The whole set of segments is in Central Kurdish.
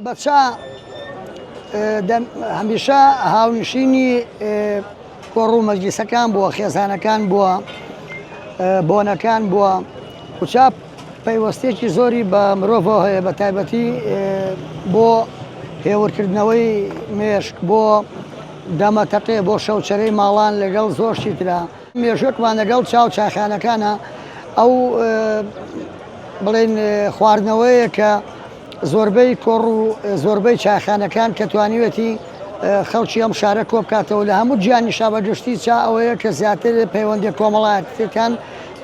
بەچا هەمیشە هاونشینی کۆڕوو مەجلیسەکان بووە، خێزانەکان بووە، بۆنەکان بووە. کوچا پەیوەستێکی زۆری بە مرۆڤەوە هەیە، بە تایبەتی بۆ هێورکردنەوەی مێشک، بۆ دەمەتەقێ، بۆ شەوچەرەی ماڵان لەگەڵ زۆرشی ترا. مێژوەکمان لەگەڵ چاو چاخانەکانە ئەو بڵێن خواردنەوەیە کە زۆربەی کۆڕ و زۆربەی چاخانەکان کە توانیوێتی خەڵکی ئەم شارە کۆ بکاتەوە لە هەموو گیانی شابەگشتی چا ئەوەیە کە زیاتر پەیوەندی کۆمەڵایەتەکان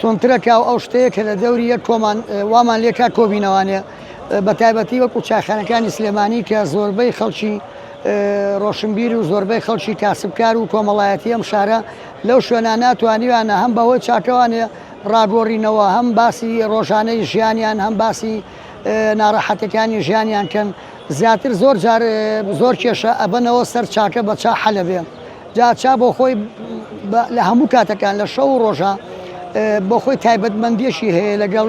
تۆنترەکە و ئەو شتەیە کە لە دەوری یەک کۆمان وامان لێکا کۆبینەوانێ، بە تایبەتی وەکو چاخانەکانی سلێمانی کە زۆربەی خەڵکی ڕۆشنبیر و زۆربەی خەڵکی کاسبکار و کۆمەڵایەتی ئەم شارە لەو شوێنە ناتوانیوانە هەم بەهۆی چاکەوانێ ڕاگۆڕینەوە، هەم باسی ڕۆژانەی ژیانیان، هەم باسی ناڕەحەتەکانی ژیانیان کەن. زیاتر زۆر جار زۆر کێشە ئەبنەوە سەر چاکە بە چا حەلە بێ. جا چا بۆ خۆی لە هەموو کاتەکان لە شەو و ڕۆژە بۆ خۆی تایبەتمەندیەشی هەیە لەگەڵ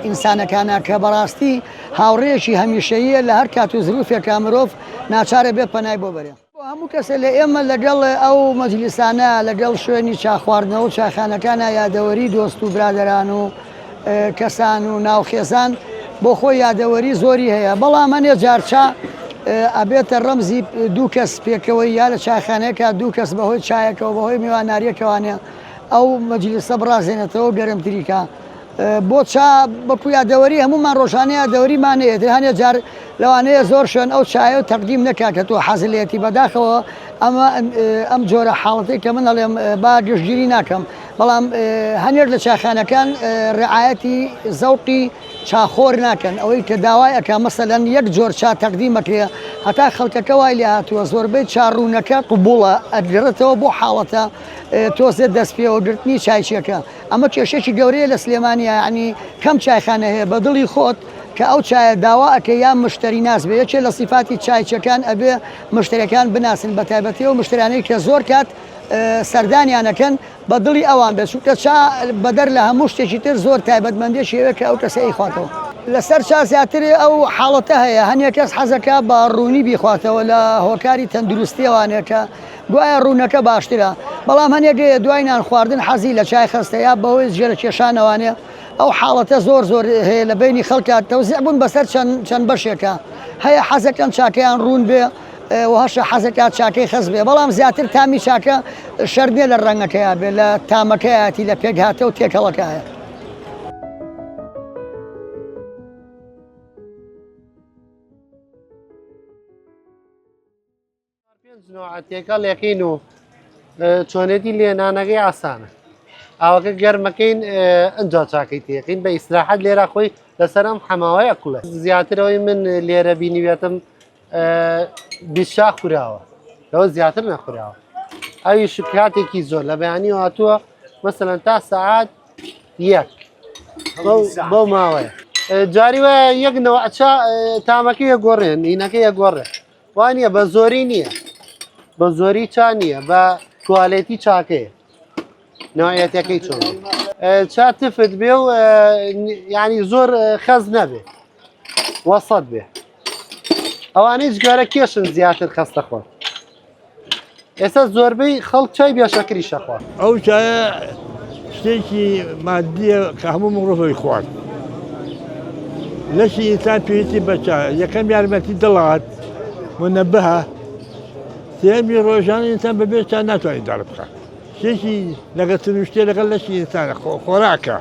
ئینسانەکانە کە بەڕاستی هاوڕێیەکی هەمیشەیە لە هەر کات و زروفێکە مرۆڤ ناچارە بێت پەنای بۆ بەرێ. هەموو کەسە لە ئێمە لەگەڵ ئەو مەجلیسانە، لەگەڵ شوێنی چاخواردنەوە و چاخانەکانە یادەوەری دۆست و برادەران و کەسان و ناوخێزان بۆ خۆی یادەوەری زۆری هەیە. بەڵام هەنێ جارچا ئەبێتە ڕەمزی دوو کەس پێکەوەی یا لە چاخانەیەکە دوو کەس بەهۆی چایەکەەوە بەهۆی میواناریەکەوانێ ئەو مەجلیسە بڕازێنێتەوە گەرمتریکە. بۆ چا بەپو یادەوەری هەمومان ڕۆژانەیە یادەوەریمانەیە. هەنێ جار لەوانەیە زۆر شوێن ئەو چایە و تەقدیم نەکات کە تۆ حەزلێتی بەداخەوە ئەم جۆرە حاڵەتی کە من ئەڵێم با گشتگیری ناکەم. بەڵام هەنێک لە چاخانەکان ڕعایەتی زەوقی چاخۆر ناکەن، ئەوەی کە داوای ئەکا مەسەلەن یەک جۆر چا تەقدیمەکرێ هەتا خەڵکەکە وای لێ هاتووە زۆربەی چاڕوونەکە قبوڵە ئەگرێتەوە بۆ حاڵەتە تۆزێت دەست پێوە گرتنی چایچێکە. ئەمە کێشێکی گەورەیە لە سلێمانیە، ینی کەم چایخانە هەیە بە دڵی خۆت کە ئەو چایە داوا ئەکە یان مشتری ناس بێ. یەکێ لە سیفاتی چایچەکان ئەبێ مشتریەکان بناسن، بە تایبەتیەوە مشتریانەی کە زۆر کات سەردانیانەکەن بە دڵی ئەوان بێت، چونکە چا بەدەر لە هەموو شتێکی تر زۆر تایبەتمەندێکی هەیە کە ئەو کەسە ئەیخواتەوە. لەسەر چا زیاتر ئەو حاڵەتە هەیە، هەنێک کەس حەزەکە بە ڕوونی بیخواتەوە لە هۆکاری تەندروستیەوانەیە کە گوایە ڕوونەکە باشترە. بەڵام هەنێک دوای نان خواردن حەزی لە چای خستە یا بەهۆی ژێرە کێشانەوانێ ئەو حاڵەتە زۆر هەیە لە بینی خەڵکات تەوزیع بوون بەسەر چەند بەشێکە. هەیە حەزەکەن چاکەیان ڕوون بێ وهەشە حەزەکات چاکەی خەز بێ، بەڵام زیاتر تامی چاکە شەرنێ لە ڕەنگەکەیە بێ، لە تامەکەیەتی لە پێک هاتە و تێکەڵەکەیە. نوعەتێکە لێقین و چۆنێتی لێنانەکەی ئاسانە. ئاوەکە گەرمەکەین ئەنجا چاکەی تێقین بە ئیسراحەت لێرە خۆی لەسەرم حەماوەیە کوڵە. زیاترەوەی من لێرە بینیوێتم بیشا خوراوە، لەوە زیاتر نەخوراوە. ئەوی شکاتێکی زۆر لە بەیانی هاتووە مەسەلەن تا سەعات یەک بەو ماوەیە. جاری وایە یەک نەوەچە تامەکەی یەگۆڕێن، ئینەکە یەگۆڕێ وانە بە زۆری نییە، بە زۆری چا نییە، بە توالێتی چاکەیە نوعەتەکەی چۆن چا تفت بێ و ینی زۆر خەز نەبێ وەسەد بێ. ئەوانەی جگارە کێشن زیاتر خەستە خۆن. ئێستا زۆربەی خەڵک چای بێشەکری شەخوات. ئەو چایە شتێکی مادیە کە هەموو مرۆڤی خوارد. لەشی ئینسان پێویستی بە چای. یەکەم یارمەتی دڵات منەبەهە، سێمی ڕۆژانە ئینسان بەبێ چا ناتوانێت دار بکات. شتێکی لەگەڵ تنوشتێ لەگەڵ لەشی ئینسانە خۆراکە،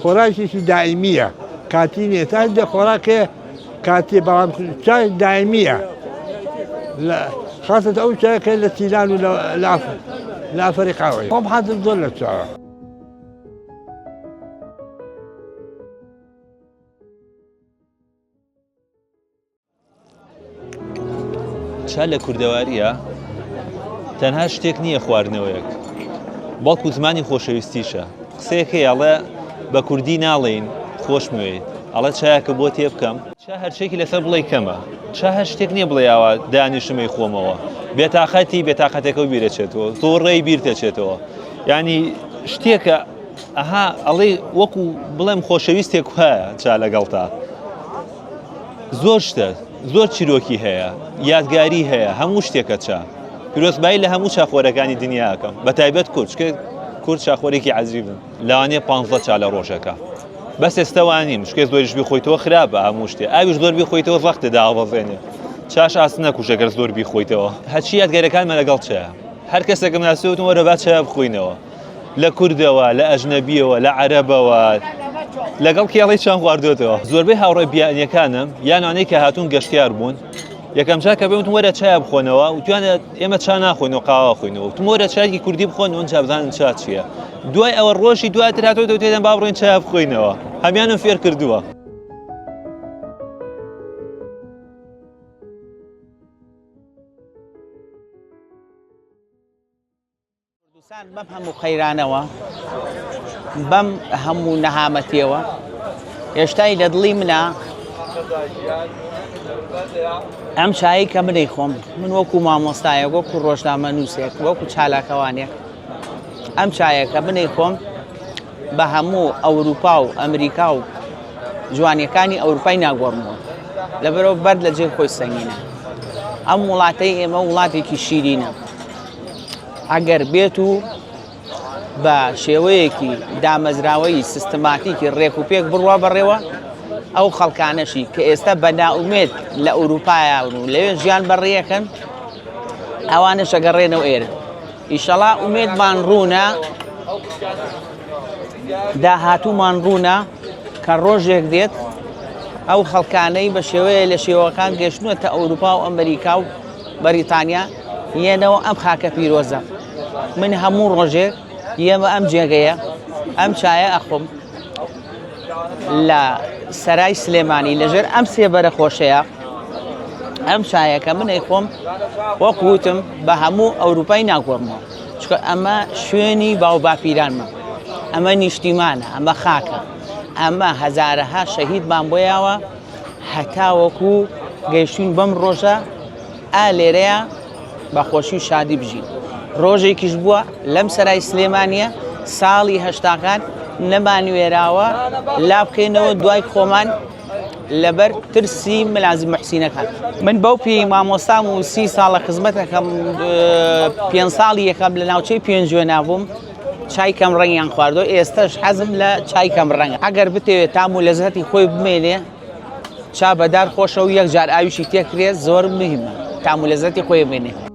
خۆراکێکی دائیمیە، کاتی نییە. تا دە خۆراکێ کاتی، بەڵام چای دائیمیە، خاصەت ئەو چایەکە لە سیلان و لە ئەفریقاوەی. خۆم حەزم زۆر لە چاوە. چا لە کوردەواریە تەنها شتێک نییە خواردنەوەیەک، بەڵکو زمانی خۆشەویستیشە. قسەیەکەی ئەڵێ بە کوردی ناڵێین خۆشموێت، ئەڵە چایەکە بۆ تێ بکەم، چا هەرچێکی لەسەر بڵێ کەمە، چا هەر شتێک نییە بڵێ ئاوا دانیشمەی خۆمەوە، بێتاقەتەکە بیرەچێتەوە، تۆ ڕێی بیرتەچێتەوە. ینی شتێکە ئەها ئەڵێ وەکو بڵێم خۆشەویستێک هەیە چا لەگەڵ تا زۆر شتە زۆر چیرۆکی هەیە یادگاری هەیە هەموو شتێکە چا پیرۆزبایی لە هەموو چاخۆرەکانی دنیاکەم بە تایبەت کورد چاخۆرێکی عەجیبن لەوانەیە 15 چا لە ڕۆژەکە بەس ئێستاوانیم شکێ زۆریش بیخۆیتەوە خراپە هەموو شتێ ئاویش زۆر بیخۆیتەوە زەختە داوەزێنێ چاش ئاس نەکوش ئەگەر زۆر بیخۆیتەوە هەچی یادگارەکانمە لەگەڵ چایە هەر کەسێکم ناسیوتم وەرە با چای بخۆینەوە لە کوردەوە لە ئەژنەبیەوە لە عەرەبەوە لەگەڵ کێڵی چیان خواردوێتەوە زۆربەی هاوڕێ بیانیەکانم یانوانەی کە هاتوون گەشتیار بوون یەکەم جا کە بێتم وەرە چای بخۆنەوە وتوانە ئێمە چا ناخۆینەوە قاوا خۆینەوە وتم وەرە چایکی کوردی بخۆن ئەوەن چا بزانن چا چییە دوای ئەوە ڕۆژی دواتر هاتۆتەوە تێدەم با بڕۆین چای بخۆینەوە هەمیانم فێر کردووە کوردستان بەم هەموو خەیرانەوە بەم هەموو نەهامەتیەوە هێشتای لە دڵی منە ئەم چایی کە منەی خۆم من وەکو مامۆستایە وەکو ڕۆژنامە نووسێک وەکو چالاکەوانێک ئەم چایە کە منەی خۆم بە هەموو ئەوروپا و ئەمریکا و جوانیەکانی ئەوروپای ناگۆڕمەوە لەبەرەوە بەرد لە جێ خۆی سەنگینە ئەم وڵاتەی ئێمە وڵاتێکی شیرینە ئەگەر بێت و بە شێوەیەکی دامەزراوەی سیستماتیکی ڕێک و پێک بڕوا بەڕێوە ئەو خەڵکانەشی کە ئێستا بە ناومێت لە ئەوروپایە و لەوێ ژیان بەڕێیەکەن ئەوانە شەگەڕێنەوە ئێرە ئیشەڵا ئومێدمان ڕوونە داهاتوومان ڕوونە کە ڕۆژێک دێت ئەو خەڵکانەی بە شێوەیە لە شێوەکان گەشتنوێتە ئەوروپا و ئەمریکا و بەریتانیا یەنەوە ئەم خاکە پیرۆزە من هەموو ڕۆژێک ئێمە ئەم جێگەیە ئەم چایە ئەخۆم لە سەرای سلێمانی لەژێر ئەم سێبەرە خۆشەیە ئەم چایەکە منەی خۆم وەکوتم بە هەموو ئەوروپای ناگۆڕمەوە چکە ئەمە شوێنی باو باپیرانمە ئەمە نیشتیمانە ئەمە خاکە ئەمە هەزارەها شەهیدمان بۆیاوە هەتا وەکو گەیشتوین بەم ڕۆژە ئا لێرەیە بە خۆشی و شادی بژین ڕۆژێکیش بووە لەم سەرای سلێمانیە ساڵی هەشتاکان نەمانوێراوە لا بکەینەوە دوای خۆمان لەبەر ترسی ملازم محسینەکان من بەو پێی مامۆستام و 30 ساڵە خزمەتەکەم 5 ساڵی یەکەم لە ناوچەی پێنجوێ نابووم چای کەم ڕەنگیان خواردۆ ئێستش حەزم لە چای کەم ڕەنگە ئەگەر بتەوێت تام و لەزەتی خۆی بمێنێ چا بەدار خۆشە و یەک جار ئاویشی تێکرێت زۆر مهمە تام و لەزەتی خۆی بمێنێ